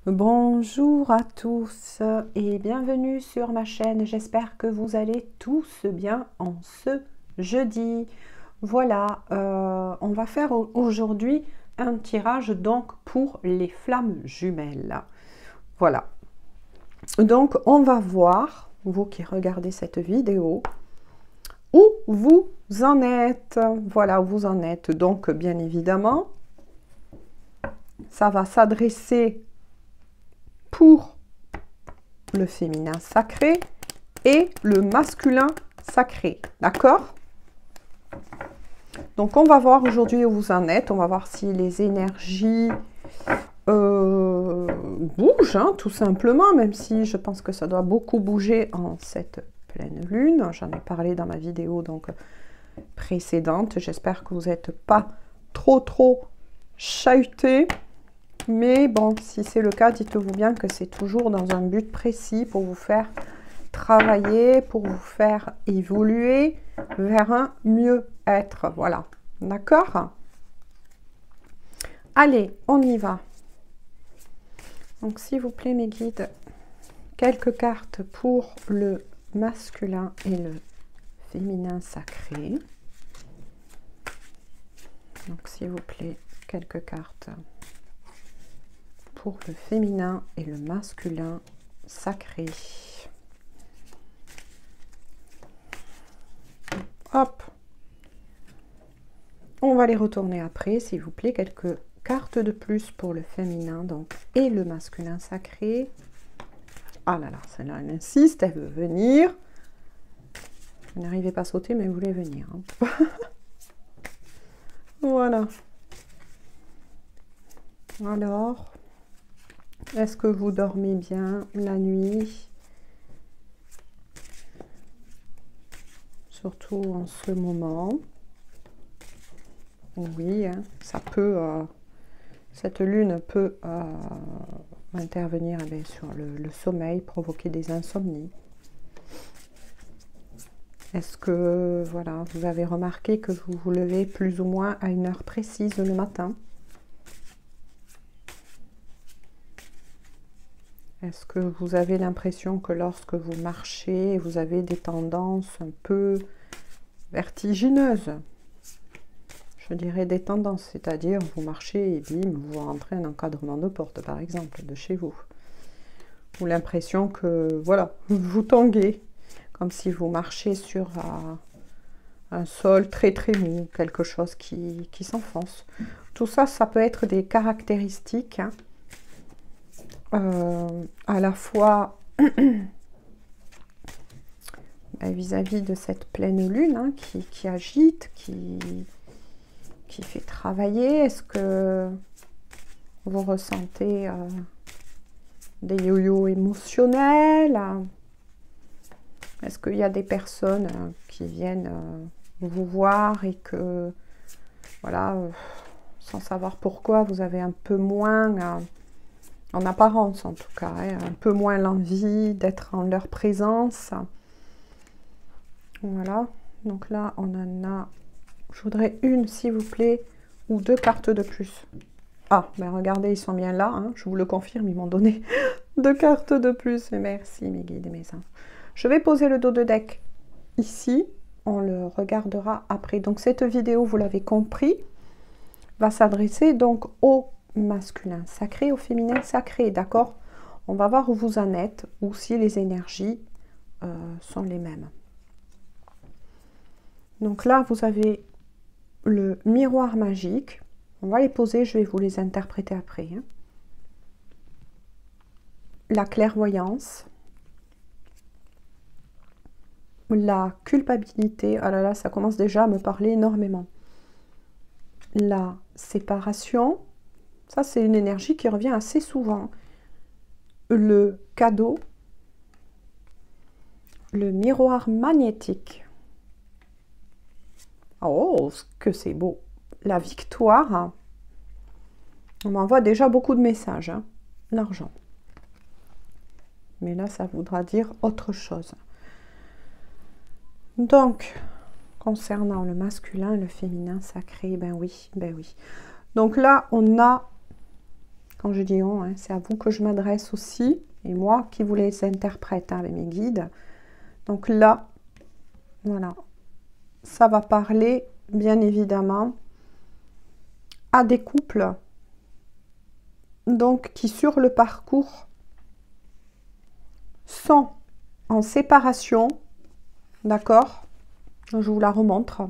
Bonjour à tous et bienvenue sur ma chaîne. J'espère que vous allez tous bien en ce jeudi. Voilà, on va faire aujourd'hui un tirage donc pour les flammes jumelles. Voilà, donc on va voir, vous qui regardez cette vidéo, où vous en êtes. Voilà où vous en êtes. Donc bien évidemment, ça va s'adresser pour le féminin sacré et le masculin sacré, d'accord? Donc on va voir aujourd'hui où vous en êtes, on va voir si les énergies bougent, hein, tout simplement, même si je pense que ça doit beaucoup bouger en cette pleine lune. J'en ai parlé dans ma vidéo donc précédente. J'espère que vous n'êtes pas trop chahutés. Mais bon, si c'est le cas, dites-vous bien que c'est toujours dans un but précis pour vous faire travailler, pour vous faire évoluer vers un mieux-être. Voilà, d'accord? Allez, on y va. Donc, s'il vous plaît, mes guides, quelques cartes pour le masculin et le féminin sacré. Donc, s'il vous plaît, quelques cartes pour le féminin et le masculin sacré. Hop, on va les retourner après, s'il vous plaît. Quelques cartes de plus pour le féminin donc et le masculin sacré. Ah là là, celle-là, elle insiste, elle veut venir. Vous n'arrivez pas à sauter, mais vous voulez venir. Hein. Voilà. Alors, est-ce que vous dormez bien la nuit? Surtout en ce moment. Oui, hein, ça peut, cette lune peut intervenir sur le sommeil, provoquer des insomnies. Est-ce que voilà, vous avez remarqué que vous vous levez plus ou moins à une heure précise le matin? Est-ce que vous avez l'impression que lorsque vous marchez, vous avez des tendances un peu vertigineuses? Je dirais des tendances, c'est-à-dire vous marchez et bim, vous rentrez un encadrement de porte, par exemple, de chez vous. Ou l'impression que, voilà, vous tanguez, comme si vous marchiez sur un sol très mou, quelque chose qui s'enfonce. Tout ça, ça peut être des caractéristiques hein, à la fois vis-à-vis de cette pleine lune hein, qui agite, qui fait travailler. Est-ce que vous ressentez des yo-yo émotionnels? Est-ce qu'il y a des personnes qui viennent vous voir et que, voilà, sans savoir pourquoi, vous avez un peu moins, en apparence en tout cas, hein, un peu moins l'envie d'être en leur présence? Voilà, donc là, on en a... Je voudrais une, s'il vous plaît, ou deux cartes de plus. Ah, ben regardez, ils sont bien là, hein, je vous le confirme, ils m'ont donné deux cartes de plus. Merci mes guides et mes anges. Je vais poser le dos de deck ici, on le regardera après. Donc cette vidéo, vous l'avez compris, va s'adresser donc au masculin sacré, au féminin sacré, d'accord? On va voir où vous en êtes, ou si les énergies sont les mêmes. Donc là, vous avez le miroir magique. On va les poser, je vais vous les interpréter après. Hein. La clairvoyance. La culpabilité. Ah là là, ça commence déjà à me parler énormément. La séparation. Ça, c'est une énergie qui revient assez souvent. Le cadeau. Le miroir magnétique. Oh, que c'est beau. La victoire. On m'envoie déjà beaucoup de messages. Hein. L'argent. Mais là, ça voudra dire autre chose. Donc, concernant le masculin, le féminin sacré, ben oui, ben oui. Donc là, on a Quand je dis on, hein, c'est à vous que je m'adresse aussi, et moi qui vous les interprète hein, avec mes guides. Donc là, voilà, ça va parler, bien évidemment, à des couples, donc qui sur le parcours sont en séparation, d'accord? Je vous la remontre.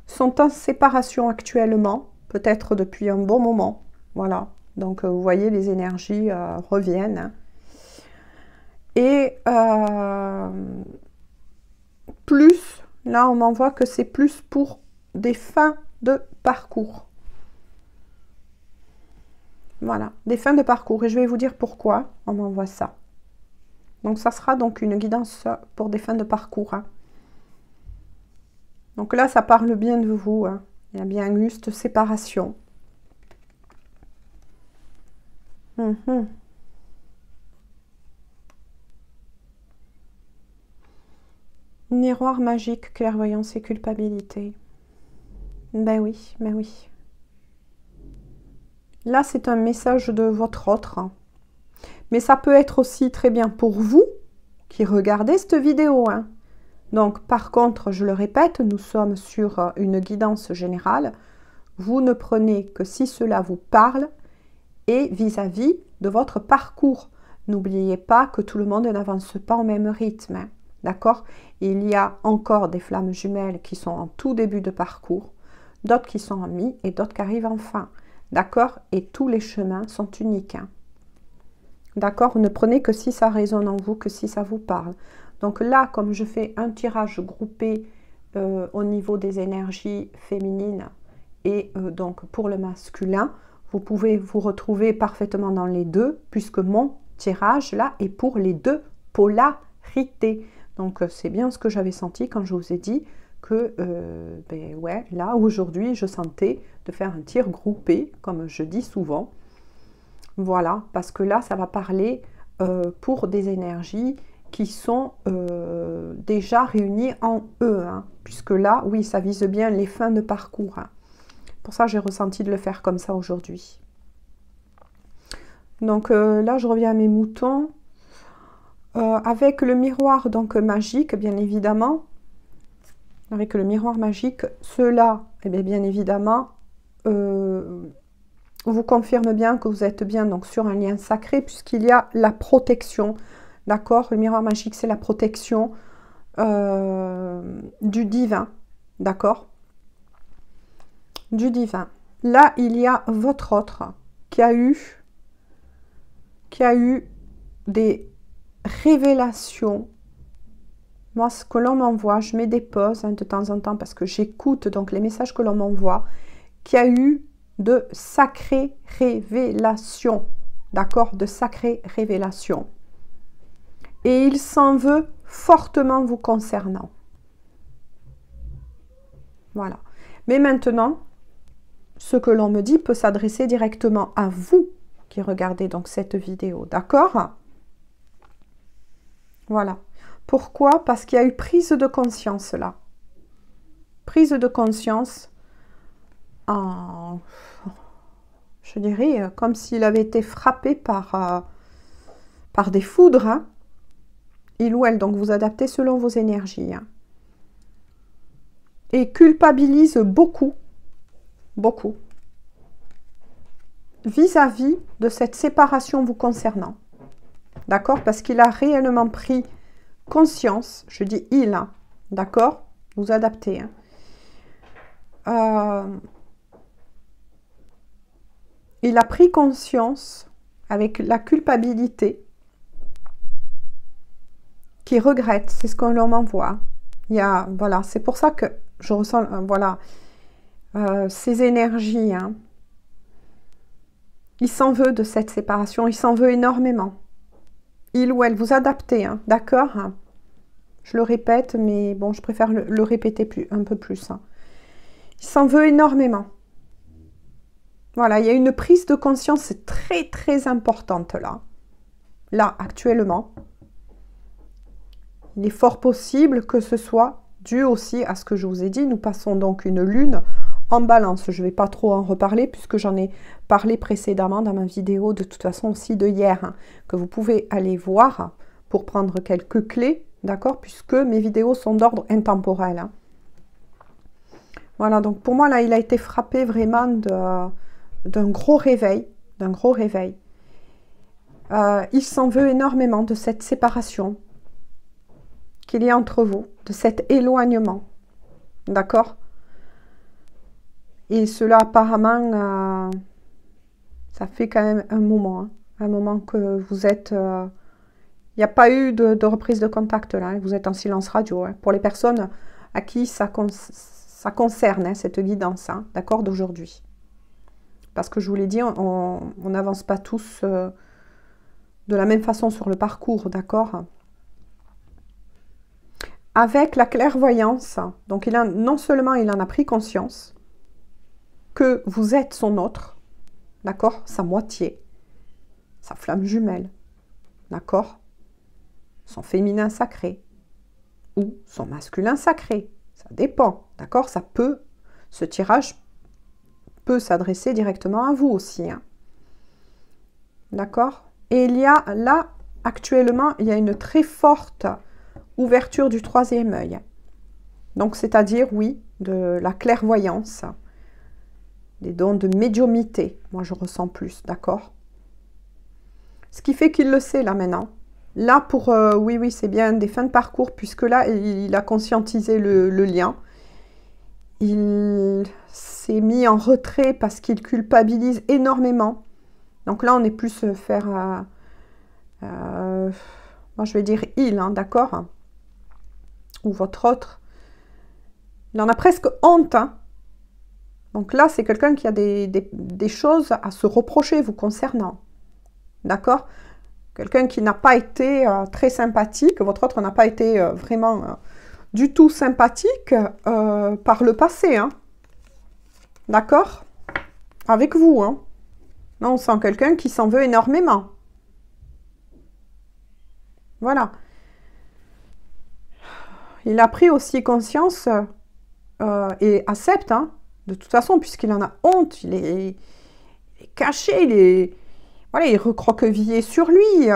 Sont en séparation actuellement, peut-être depuis un bon moment, voilà. Donc vous voyez, les énergies reviennent. Hein. Et plus, là on m'envoie que c'est plus pour des fins de parcours. Voilà, des fins de parcours. Et je vais vous dire pourquoi on m'envoie ça. Donc ça sera donc une guidance pour des fins de parcours. Hein. Donc là, ça parle bien de vous. Hein. Il y a bien eu cette séparation. Miroir magique, clairvoyance et culpabilité. Ben oui, ben oui. Là, c'est un message de votre autre. Mais ça peut être aussi très bien pour vous qui regardez cette vidéo. Hein. Donc, par contre, je le répète, nous sommes sur une guidance générale. Vous ne prenez que si cela vous parle et vis-à-vis de votre parcours. N'oubliez pas que tout le monde n'avance pas au même rythme. Hein. D'accord? Il y a encore des flammes jumelles qui sont en tout début de parcours, d'autres qui sont en mi et d'autres qui arrivent en fin. D'accord? Et tous les chemins sont uniques. Hein. D'accord? Ne prenez que si ça résonne en vous, que si ça vous parle. Donc là, comme je fais un tirage groupé au niveau des énergies féminines et donc pour le masculin, vous pouvez vous retrouver parfaitement dans les deux, puisque mon tirage là est pour les deux polarités. Donc c'est bien ce que j'avais senti quand je vous ai dit que ben ouais, là aujourd'hui je sentais de faire un tir groupé, comme je dis souvent. Voilà, parce que là ça va parler pour des énergies qui sont déjà réunies en eux, hein, puisque là, oui, ça vise bien les fins de parcours. Hein. Pour ça, j'ai ressenti de le faire comme ça aujourd'hui. Donc là, je reviens à mes moutons. Avec le miroir donc magique, bien évidemment, avec le miroir magique, cela, eh bien évidemment, vous confirme bien que vous êtes bien donc sur un lien sacré, puisqu'il y a la protection. D'accord? Le miroir magique, c'est la protection du divin. D'accord? Du divin. Là, il y a votre autre qui a eu des révélations. Moi, ce que l'on m'envoie, je mets des pauses hein, de temps en temps parce que j'écoute donc les messages que l'on m'envoie, qui a eu de sacrées révélations. D'accord? De sacrées révélations. Et il s'en veut fortement vous concernant. Voilà. Mais maintenant, ce que l'on me dit peut s'adresser directement à vous qui regardez donc cette vidéo. D'accord? Voilà. Pourquoi? Parce qu'il y a eu prise de conscience là. Prise de conscience en... Je dirais comme s'il avait été frappé par des foudres. Hein. Il ou elle, donc vous adaptez selon vos énergies. Hein. Et culpabilise beaucoup, beaucoup, vis-à-vis de cette séparation vous concernant. D'accord? Parce qu'il a réellement pris conscience, je dis il, hein, d'accord? Vous adaptez. Hein. Il a pris conscience avec la culpabilité qui regrette, c'est ce qu'on l'on m'envoie. Il y a, voilà, c'est pour ça que je ressens, voilà, ces énergies. Hein. Il s'en veut de cette séparation, il s'en veut énormément. Il ou elle, vous adaptez, hein, d'accord? Je le répète, mais bon, je préfère le répéter un peu plus. Hein. Il s'en veut énormément. Voilà, il y a une prise de conscience très, très importante là. Là, actuellement. Il est fort possible que ce soit dû aussi à ce que je vous ai dit. Nous passons donc une lune en balance. Je ne vais pas trop en reparler puisque j'en ai parlé précédemment dans ma vidéo de toute façon aussi de hier, hein, que vous pouvez aller voir pour prendre quelques clés, d'accord, puisque mes vidéos sont d'ordre intemporel. Hein. Voilà, donc pour moi là, il a été frappé vraiment d'un gros réveil, il s'en veut énormément de cette séparation qu'il y a entre vous, de cet éloignement, d'accord? Et cela apparemment, ça fait quand même un moment que vous êtes... il n'y a pas eu de reprise de contact là, hein, vous êtes en silence radio. Hein, pour les personnes à qui ça concerne, hein, cette guidance, hein, d'accord, d'aujourd'hui. Parce que je vous l'ai dit, on n'avance pas tous de la même façon sur le parcours, d'accord? Avec la clairvoyance, donc non seulement il en a pris conscience que vous êtes son autre, d'accord, sa moitié, sa flamme jumelle, d'accord, son féminin sacré ou son masculin sacré, ça dépend, d'accord, ce tirage peut s'adresser directement à vous aussi, hein. D'accord. Et il y a là, actuellement, il y a une très forte ouverture du troisième œil. Donc, c'est-à-dire, oui, de la clairvoyance, des dons de médiumnité. Moi, je ressens plus, d'accord? Ce qui fait qu'il le sait, là, maintenant. Là, pour, oui, c'est bien des fins de parcours, puisque là, il a conscientisé le lien. Il s'est mis en retrait parce qu'il culpabilise énormément. Donc là, on est plus moi je vais dire il, hein, d'accord? Ou votre autre. Il en a presque honte. Hein. Donc là, c'est quelqu'un qui a des choses à se reprocher vous concernant. D'accord? Quelqu'un qui n'a pas été très sympathique. Votre autre n'a pas été vraiment du tout sympathique par le passé. Hein. D'accord? Avec vous, hein. Là, on sent quelqu'un qui s'en veut énormément. Voilà. Il a pris aussi conscience et accepte, hein, de toute façon, puisqu'il en a honte, il est caché, voilà, il est recroquevillé sur lui.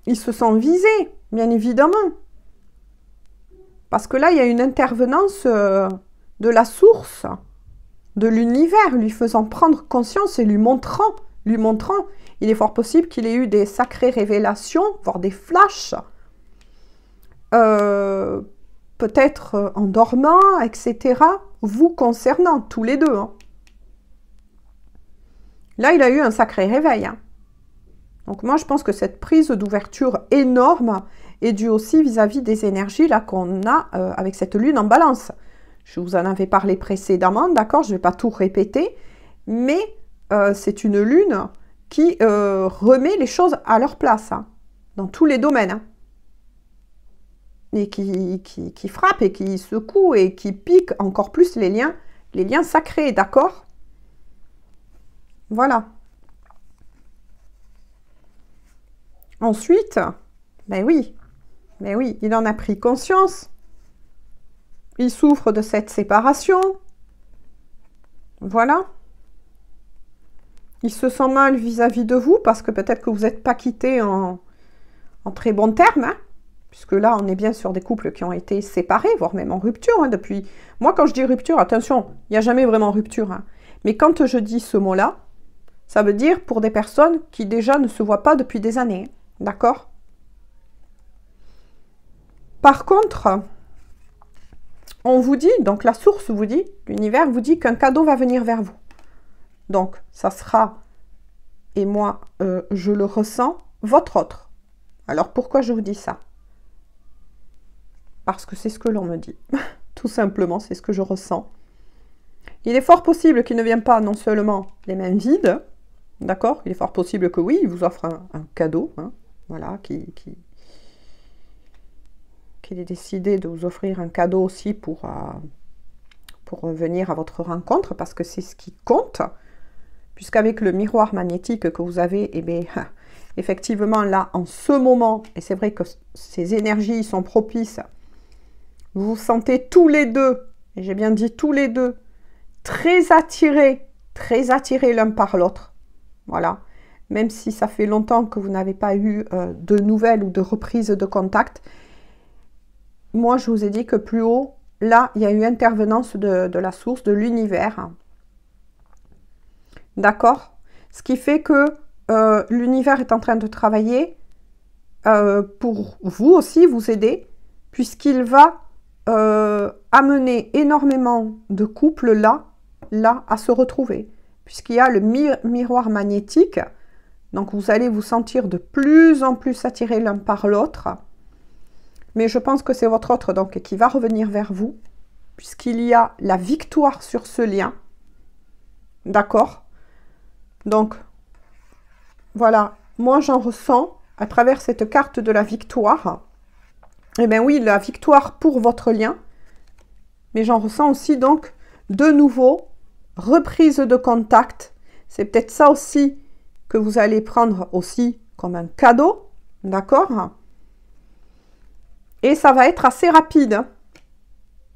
Il se sent visé, bien évidemment. Parce que là, il y a une intervenance de la source, de l'univers, lui faisant prendre conscience et lui montrant, il est fort possible qu'il ait eu des sacrées révélations, voire des flashs, peut-être en dormant, etc., vous concernant, tous les deux. Hein. Là, il a eu un sacré réveil. Hein. Donc moi, je pense que cette prise d'ouverture énorme est due aussi vis-à-vis des énergies là qu'on a avec cette lune en balance. Je vous en avais parlé précédemment, d'accord? Je ne vais pas tout répéter, mais c'est une lune qui remet les choses à leur place, hein, dans tous les domaines. Hein, et qui frappe et qui secoue et qui pique encore plus les liens sacrés, d'accord? Voilà. Ensuite, ben oui, il en a pris conscience. Il souffre de cette séparation. Voilà. Il se sent mal vis-à-vis de vous parce que peut-être que vous n'êtes pas quittés en très bons termes. Hein, puisque là, on est bien sur des couples qui ont été séparés, voire même en rupture. Hein, depuis. Moi, quand je dis rupture, attention, il n'y a jamais vraiment rupture. Hein, mais quand je dis ce mot-là, ça veut dire pour des personnes qui déjà ne se voient pas depuis des années. D'accord? Par contre... on vous dit, donc la source vous dit, l'univers vous dit qu'un cadeau va venir vers vous. Donc, ça sera, et moi, je le ressens, votre autre. Alors, pourquoi je vous dis ça? Parce que c'est ce que l'on me dit. Tout simplement, c'est ce que je ressens. Il est fort possible qu'il ne vienne pas non seulement les mains vides, d'accord? Il est fort possible que oui, il vous offre un cadeau, hein, voilà, qu'il ait décidé de vous offrir un cadeau aussi pour venir à votre rencontre, parce que c'est ce qui compte, puisqu'avec le miroir magnétique que vous avez, eh bien, effectivement, là, en ce moment, et c'est vrai que ces énergies sont propices, vous vous sentez tous les deux, et j'ai bien dit tous les deux, très attirés l'un par l'autre. Voilà. Même si ça fait longtemps que vous n'avez pas eu de nouvelles ou de reprises de contact. Moi, je vous ai dit que plus haut, là, il y a eu intervenance de la source, de l'univers. D'accord? Ce qui fait que l'univers est en train de travailler pour vous aussi, vous aider, puisqu'il va amener énormément de couples là, à se retrouver. Puisqu'il y a le miroir magnétique, donc vous allez vous sentir de plus en plus attirés l'un par l'autre. Mais je pense que c'est votre autre donc qui va revenir vers vous, puisqu'il y a la victoire sur ce lien. D'accord? Donc, voilà, moi j'en ressens à travers cette carte de la victoire. Eh bien oui, la victoire pour votre lien. Mais j'en ressens aussi donc de nouveau reprise de contact. C'est peut-être ça aussi que vous allez prendre aussi comme un cadeau. D'accord? Et ça va être assez rapide.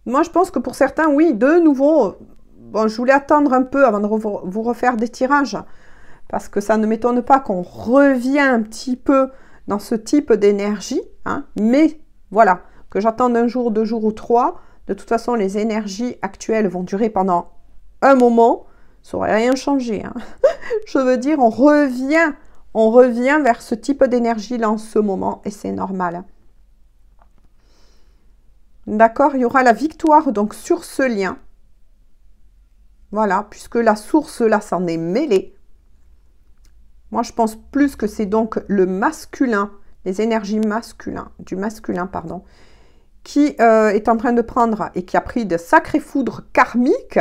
Moi, je pense que pour certains, oui, de nouveau, bon, je voulais attendre un peu avant de vous refaire des tirages. Parce que ça ne m'étonne pas qu'on revienne un petit peu dans ce type d'énergie. Hein, mais voilà, que j'attende un jour, 2 jours ou 3. De toute façon, les énergies actuelles vont durer pendant un moment. Ça n'aurait rien changé. Hein. Je veux dire, on revient vers ce type d'énergie-là en ce moment. Et c'est normal. D'accord? Il y aura la victoire donc sur ce lien. Voilà, puisque la source là s'en est mêlée. Moi, je pense plus que c'est donc le masculin, les énergies du masculin, pardon, qui est en train de prendre et qui a pris de sacrées foudres karmiques.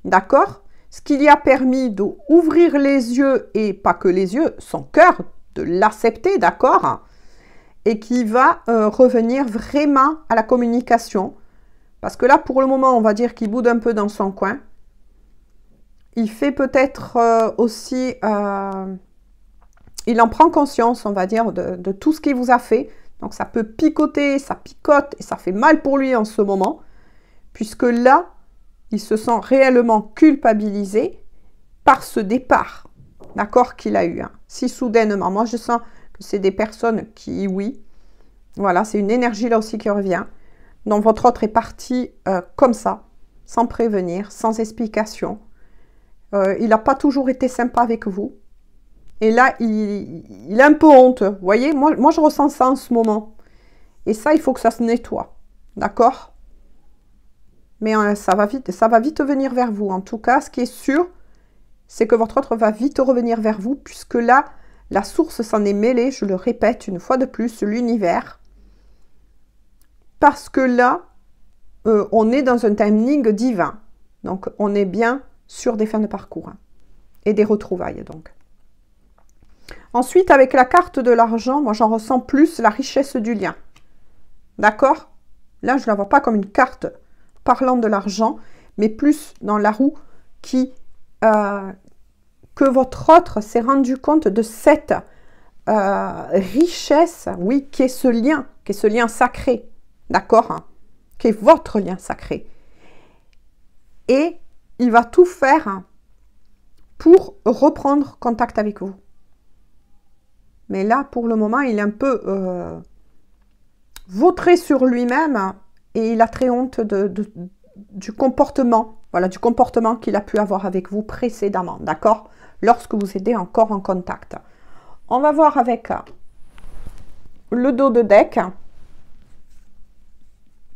D'accord? Ce qui lui a permis d'ouvrir les yeux, et pas que les yeux, son cœur, de l'accepter, d'accord? Et qui va revenir vraiment à la communication. Parce que là, pour le moment, on va dire qu'il boude un peu dans son coin. Il fait peut-être aussi... il en prend conscience, on va dire, de tout ce qu'il vous a fait. Donc ça peut picoter, ça picote, et ça fait mal pour lui en ce moment. Puisque là, il se sent réellement culpabilisé par ce départ, d'accord, qu'il a eu. Hein. Si soudainement, moi je sens que c'est des personnes qui, oui, voilà, c'est une énergie là aussi qui revient. Donc votre autre est parti comme ça, sans prévenir, sans explication. Il n'a pas toujours été sympa avec vous. Et là, il a un peu honte. Vous voyez, moi, je ressens ça en ce moment. Et ça, il faut que ça se nettoie. D'accord? Mais ça va vite venir vers vous. En tout cas, ce qui est sûr, c'est que votre autre va vite revenir vers vous, puisque là, la source s'en est mêlée, je le répète une fois de plus, l'univers. Parce que là, on est dans un timing divin. Donc, on est bien sur des fins de parcours. Hein, et des retrouvailles, donc. Ensuite, avec la carte de l'argent, moi, j'en ressens plus la richesse du lien. D'accord? Là, je ne la vois pas comme une carte parlant de l'argent, mais plus dans la roue qui... que votre autre s'est rendu compte de cette richesse, oui, qui est ce lien sacré. D'accord? Hein, qui est votre lien sacré. Et il va tout faire pour reprendre contact avec vous. Mais là, pour le moment, il est un peu vautré sur lui-même et il a très honte du comportement, voilà, du comportement qu'il a pu avoir avec vous précédemment, d'accord? Lorsque vous étiez encore en contact. On va voir avec le dos de deck.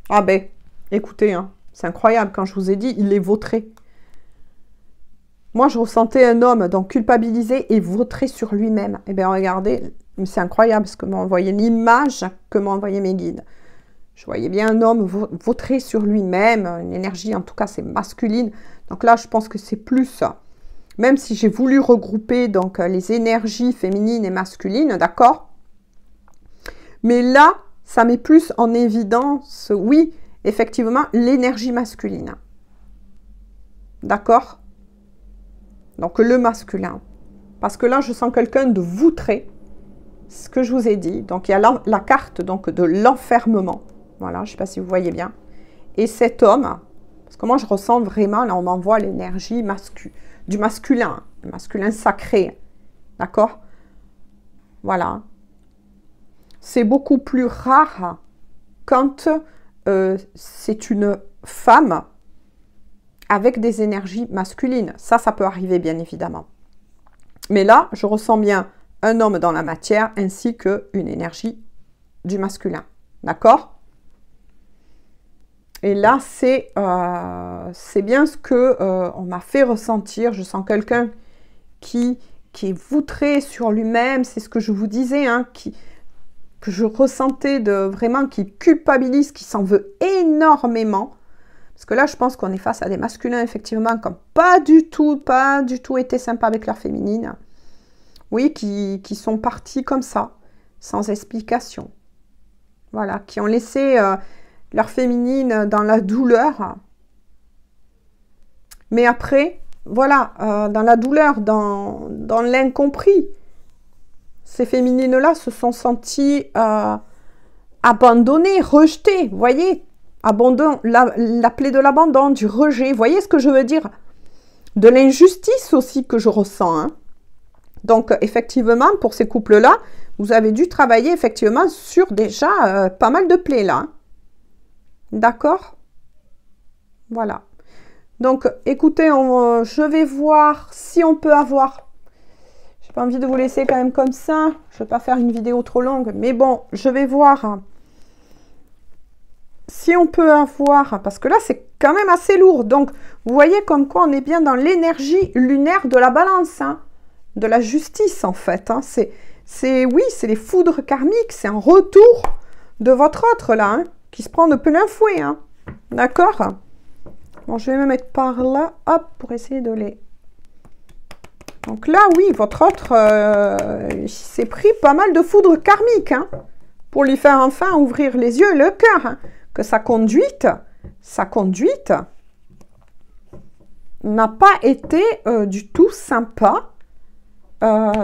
Ah ben, écoutez, hein, c'est incroyable, quand je vous ai dit, il est vautré. Moi, je ressentais un homme donc culpabilisé et vautré sur lui-même. Eh bien, regardez, c'est incroyable ce que m'ont envoyé l'image que m'ont envoyé mes guides. Je voyais bien un homme vautré sur lui-même, une énergie, en tout cas, c'est masculine. Donc là, je pense que c'est plus, même si j'ai voulu regrouper donc les énergies féminines et masculines, d'accord? Mais là, ça met plus en évidence, oui, effectivement, l'énergie masculine. D'accord? Donc le masculin. Parce que là, je sens quelqu'un de vautré. Ce que je vous ai dit. Donc il y a la carte donc, de l'enfermement. Voilà, je ne sais pas si vous voyez bien. Et cet homme, parce moi je ressens vraiment, là on m'envoie l'énergie du masculin, le masculin sacré, d'accord? Voilà. C'est beaucoup plus rare quand c'est une femme avec des énergies masculines. Ça peut arriver bien évidemment. Mais là, je ressens bien un homme dans la matière ainsi qu'une énergie du masculin. D'accord? Et là, c'est bien ce que on m'a fait ressentir. Je sens quelqu'un qui est voutré sur lui-même. C'est ce que je vous disais, hein, que je ressentais vraiment, qui culpabilise, qui s'en veut énormément. Parce que là, je pense qu'on est face à des masculins, effectivement, qui n'ont pas du tout été sympas avec leur féminine. Oui, qui sont partis comme ça, sans explication. Voilà, qui ont laissé leur féminine dans la douleur. Mais après, voilà, dans la douleur, dans l'incompris, ces féminines-là se sont senties abandonnées, rejetées, vous voyez, abandon, la plaie de l'abandon, du rejet, vous voyez ce que je veux dire? De l'injustice aussi que je ressens, hein. Donc, effectivement, pour ces couples-là, vous avez dû travailler effectivement sur déjà pas mal de plaies là. Hein. D'accord? Voilà. Donc, écoutez, je vais voir si on peut avoir... J'ai pas envie de vous laisser quand même comme ça. Je ne vais pas faire une vidéo trop longue. Mais bon, je vais voir si on peut avoir... Parce que là, c'est quand même assez lourd. Donc, vous voyez comme quoi on est bien dans l'énergie lunaire de la balance. Hein. De la justice en fait. Hein. Oui, c'est les foudres karmiques, c'est un retour de votre autre là, hein, qui se prend de plein fouet. Hein. D'accord? Bon, je vais me mettre par là, hop, pour essayer de les... Donc là, oui, votre autre il s'est pris pas mal de foudres karmiques, hein, pour lui faire enfin ouvrir les yeux et le cœur. Hein, que sa conduite n'a pas été du tout sympa.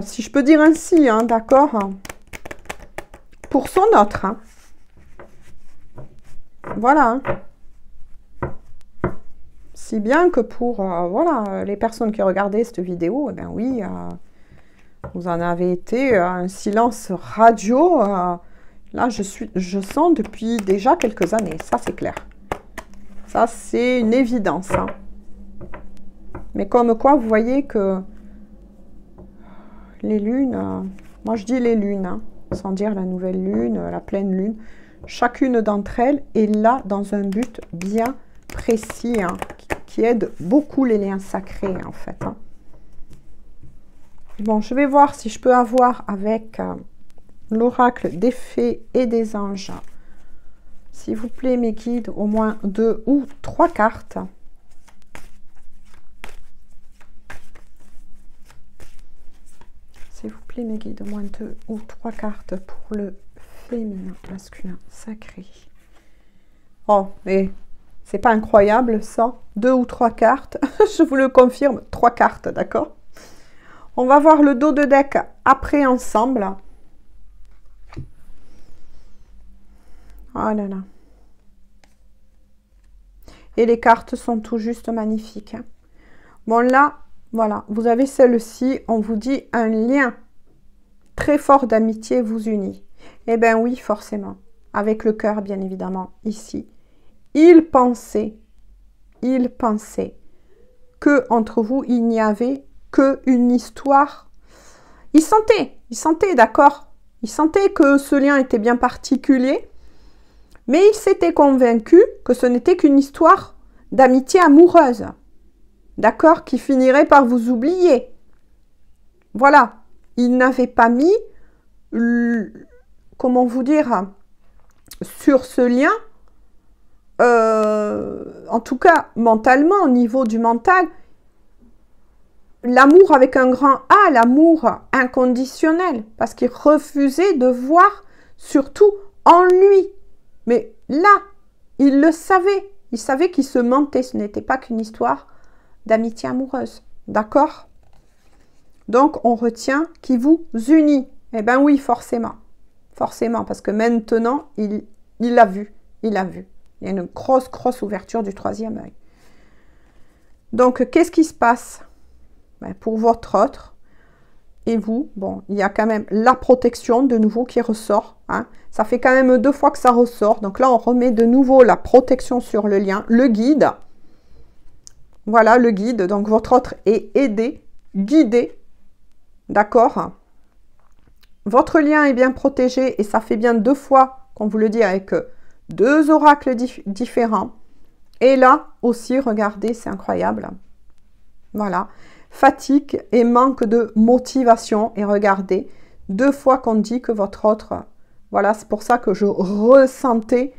Si je peux dire ainsi, hein, d'accord, pour son autre. Hein. Voilà. Hein. Si bien que pour voilà, les personnes qui regardaient cette vidéo, eh bien oui, vous en avez été un silence radio. Là, je sens depuis déjà quelques années, ça c'est clair. Ça, c'est une évidence. Hein. Mais comme quoi, vous voyez que les lunes, moi je dis les lunes, hein, sans dire la nouvelle lune, la pleine lune, chacune d'entre elles est là dans un but bien précis, hein, qui aide beaucoup les liens sacrés en fait. Hein. Bon, je vais voir si je peux avoir avec l'oracle des fées et des anges, s'il vous plaît mes guides, au moins 2 ou 3 cartes. S'il vous plaît, mes guides, au moins 2 ou 3 cartes pour le féminin, masculin, sacré. Oh, mais c'est pas incroyable ça? 2 ou 3 cartes, je vous le confirme, 3 cartes, d'accord? On va voir le dos de deck après ensemble. Oh là là. Et les cartes sont tout juste magnifiques. Hein. Bon, là... Voilà, vous avez celle-ci, on vous dit un lien très fort d'amitié vous unit. Eh bien oui, forcément, avec le cœur bien évidemment, ici. Il pensait que entre vous, il n'y avait qu'une histoire. Il sentait, d'accord. Il sentait que ce lien était bien particulier, mais il s'était convaincu que ce n'était qu'une histoire d'amitié amoureuse. D'accord, qui finirait par vous oublier. Voilà, il n'avait pas mis, comment vous dire, sur ce lien, en tout cas mentalement, au niveau du mental, l'amour avec un grand A, l'amour inconditionnel, parce qu'il refusait de voir surtout en lui. Mais là, il le savait, il savait qu'il se mentait, ce n'était pas qu'une histoire d'amitié amoureuse, d'accord? Donc, on retient qui vous unit. Eh bien oui, forcément. Forcément, parce que maintenant, il l'a vu. Il a vu. Il y a une grosse ouverture du troisième œil. Donc, qu'est-ce qui se passe? Ben, pour votre autre et vous, bon, il y a quand même la protection de nouveau qui ressort. Hein. Ça fait quand même 2 fois que ça ressort. Donc là, on remet de nouveau la protection sur le lien. Le guide. Voilà, le guide. Donc, votre autre est aidé, guidé. D'accord? Votre lien est bien protégé et ça fait bien 2 fois qu'on vous le dit avec 2 oracles différents. Et là aussi, regardez, c'est incroyable. Voilà. Fatigue et manque de motivation. Et regardez, 2 fois qu'on dit que votre autre... Voilà, c'est pour ça que je ressentais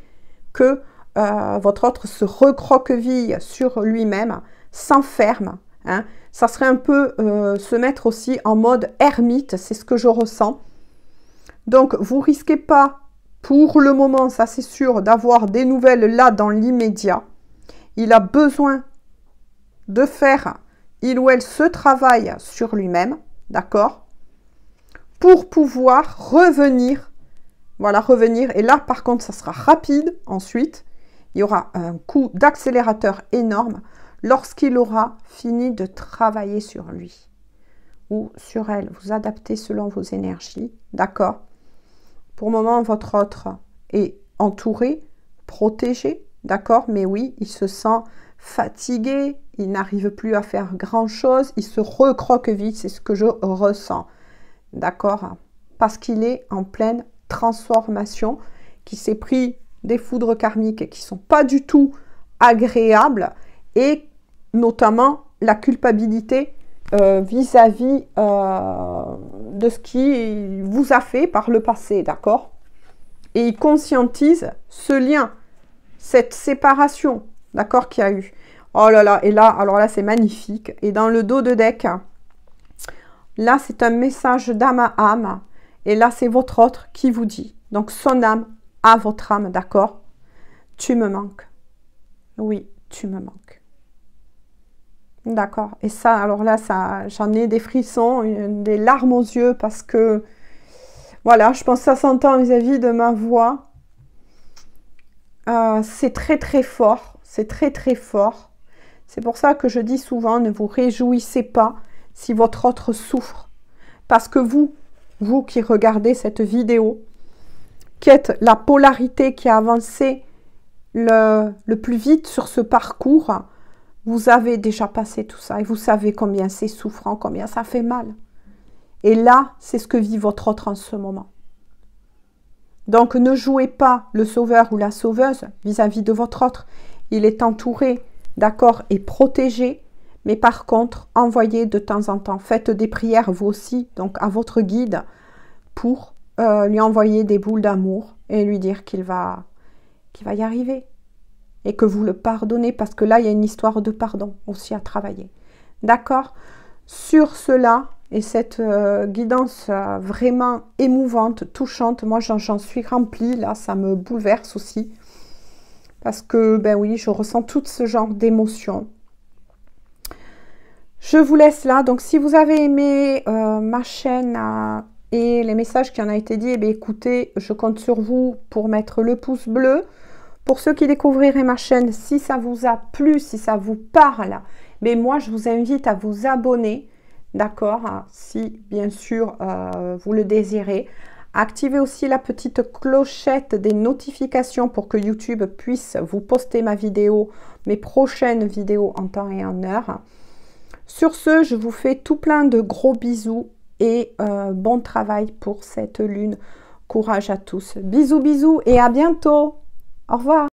que votre autre se recroqueville sur lui-même, s'enferme. Hein. Ça serait un peu se mettre aussi en mode ermite, c'est ce que je ressens. Donc, vous ne risquez pas, pour le moment, ça c'est sûr, d'avoir des nouvelles là dans l'immédiat. Il a besoin de faire, il ou elle, ce travail sur lui-même, d'accord? Pour pouvoir revenir, voilà, revenir. Et là, par contre, ça sera rapide ensuite. Il y aura un coup d'accélérateur énorme lorsqu'il aura fini de travailler sur lui ou sur elle. Vous adaptez selon vos énergies, d'accord? Pour le moment, votre autre est entouré, protégé, d'accord? Mais oui, il se sent fatigué, il n'arrive plus à faire grand-chose, il se recroqueville, c'est ce que je ressens, d'accord? Parce qu'il est en pleine transformation, qui s'est pris des foudres karmiques qui ne sont pas du tout agréables, et notamment la culpabilité vis-à-vis de ce qui vous a fait par le passé, d'accord? Et il conscientise ce lien, cette séparation, d'accord, qu'il y a eu. Oh là là, et là, alors là, c'est magnifique. Et dans le dos de deck, là, c'est un message d'âme à âme. Et là, c'est votre autre qui vous dit. Donc, son âme à votre âme, d'accord? Tu me manques. Oui, tu me manques. D'accord. Et ça, alors là, ça, j'en ai des frissons, des larmes aux yeux parce que, voilà, je pense que ça s'entend vis-à-vis de ma voix. C'est très, très fort. C'est très, très fort. C'est pour ça que je dis souvent, ne vous réjouissez pas si votre autre souffre. Parce que vous qui regardez cette vidéo, qui êtes la polarité qui a avancé le plus vite sur ce parcours, vous avez déjà passé tout ça et vous savez combien c'est souffrant, combien ça fait mal. Et là, c'est ce que vit votre autre en ce moment. Donc, ne jouez pas le sauveur ou la sauveuse vis-à-vis de votre autre. Il est entouré, d'accord, et protégé. Mais par contre, envoyez de temps en temps. Faites des prières, vous aussi, donc à votre guide, pour lui envoyer des boules d'amour et lui dire qu'il va y arriver. Et que vous le pardonnez, parce que là, il y a une histoire de pardon aussi à travailler. D'accord? Sur cela, et cette guidance vraiment émouvante, touchante, moi j'en suis remplie, là, ça me bouleverse aussi. Parce que, ben oui, je ressens tout ce genre d'émotions. Je vous laisse là. Donc, si vous avez aimé ma chaîne et les messages qui en a été dit, eh bien, écoutez, je compte sur vous pour mettre le pouce bleu. Pour ceux qui découvriraient ma chaîne, si ça vous a plu, si ça vous parle, mais moi, je vous invite à vous abonner, d'accord? Si, bien sûr, vous le désirez. Activez aussi la petite clochette des notifications pour que YouTube puisse vous poster ma vidéo, mes prochaines vidéos en temps et en heure. Sur ce, je vous fais tout plein de gros bisous et bon travail pour cette lune. Courage à tous. Bisous, bisous et à bientôt. Au revoir.